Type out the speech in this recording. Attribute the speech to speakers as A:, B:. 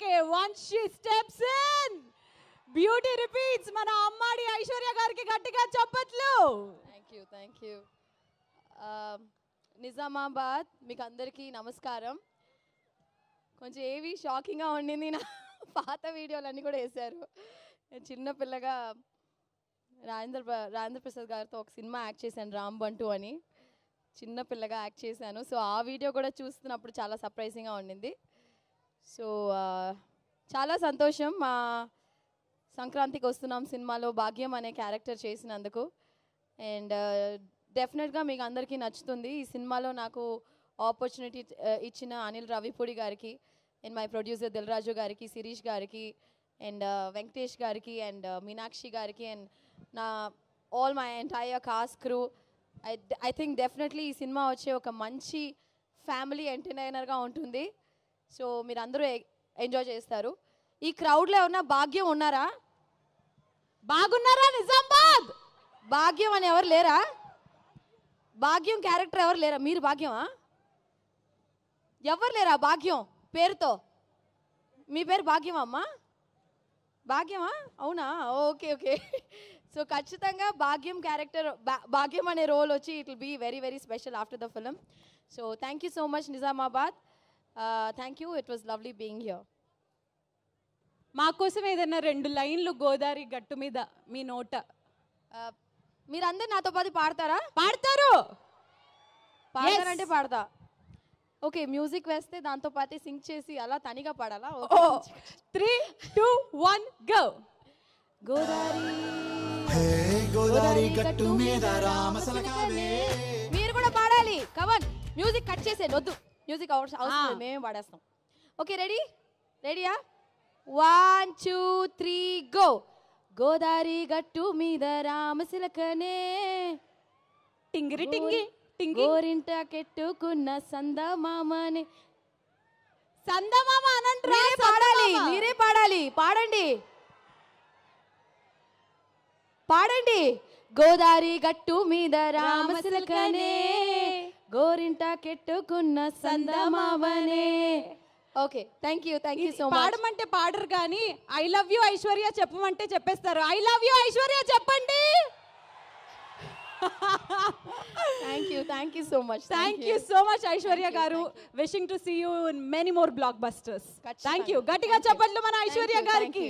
A: Okay once she steps in beauty repeats. మన అమ్మాడి ఐశ్వర్య గారికి గట్టిగా చప్పట్లు.
B: Thank you. నిజామాబాద్ మీకు అందరికీ నమస్కారం. కొంచెం ఏవి షాకింగ్గా ఉండింది, నా పాత వీడియోలన్నీ కూడా వేశారు. చిన్న పిల్లగా రాజేంద్ర ప్రసాద్ గారితో ఒక సినిమా యాక్ట్ చేశాను, రామ్ బంటు అని. చిన్న పిల్లగా యాక్ట్ చేశాను. సో ఆ వీడియో కూడా చూస్తున్నప్పుడు చాలా సర్ప్రైజింగ్గా ఉండింది. సో చాలా సంతోషం మా సంక్రాంతికి వస్తున్నాం సినిమాలో భాగ్యం అనే క్యారెక్టర్ చేసినందుకు. అండ్ డెఫినెట్గా మీకు అందరికీ నచ్చుతుంది. ఈ సినిమాలో నాకు ఆపర్చునిటీ ఇచ్చిన అనిల్ రావిపూడి గారికి అండ్ మై ప్రొడ్యూసర్ దిల్రాజు గారికి, శిరీష్ గారికి అండ్ వెంకటేష్ గారికి అండ్ మీనాక్షి గారికి అండ్ నా all my entire cost crew. I think definitely ఈ సినిమా వచ్చే ఒక మంచి ఫ్యామిలీ ఎంటర్టైనర్గా ఉంటుంది. సో మీరు అందరూ ఎంజాయ్ చేస్తారు. ఈ క్రౌడ్లో ఏమన్నా భాగ్యం ఉన్నారా?
A: బాగున్నారా నిజామాబాద్?
B: భాగ్యం అని ఎవరు లేరా? భాగ్యం క్యారెక్టర్ ఎవరు లేరా? మీరు భాగ్యమా? ఎవరు లేరా భాగ్యం పేరుతో? మీ పేరు భాగ్యమా అమ్మా? భాగ్యమా? అవునా? ఓకే. సో ఖచ్చితంగా భాగ్యం క్యారెక్టర్, భాగ్యం అనే రోల్ వచ్చి it will be very very special after the film. So thank you so much Nizamabad. Thank you. It was lovely being here.
A: మా కోసం ఏదైనా 2 లైన్లు గోదావరి గట్టు మీద మీ నోట.
B: మీరందరూ నాతో పాటు పాడతారా?
A: పాడతారు.
B: పాడతారంటే పాడతా. ఓకే, మ్యూజిక్ వేస్తే దాంతో పాటు సింగ్ చేసి అలా తనిగా పాడాలా?
A: 3, 2, 1 గో.
B: గోదావరి గట్టు మీద రామసలకావే. మీరు కూడా పాడాలి. కమన్, మ్యూజిక్ కట్ చేసే వద్దు, మ్యూజిక్ అవసరం, మేమే పాడేస్తాం. ఓకే, రెడీయా? 1, 2, 3 గో. గోదావరి గట్టు మీద రామసిలకనే
A: టింగిరి టింగి టింగి
B: గోరింట కెట్టుకున్న సందమామనే.
A: సందమామ అనంట్రా.
B: మీరే పాడాలి. పాడండి. గోదావరి గట్టు మీద రామసిలకనే గోరింట కెట్టుకున్న సందమామనే. Okay, thank you so much.
A: పాడమంటే పాడరు కానీ ఐ లవ్ యూ ఐశ్వర్య చెప్పమంటే చెప్పేస్తారు. ఐ లవ్ యూ ఐశ్వర్య చెప్పండి.
B: Thank you so much.
A: Thank you so much Aishwarya గారు. Wishing to see you in many more blockbusters. Thank you. గట్టిగా చెప్పండి మన ఐశ్వర్య గారికి.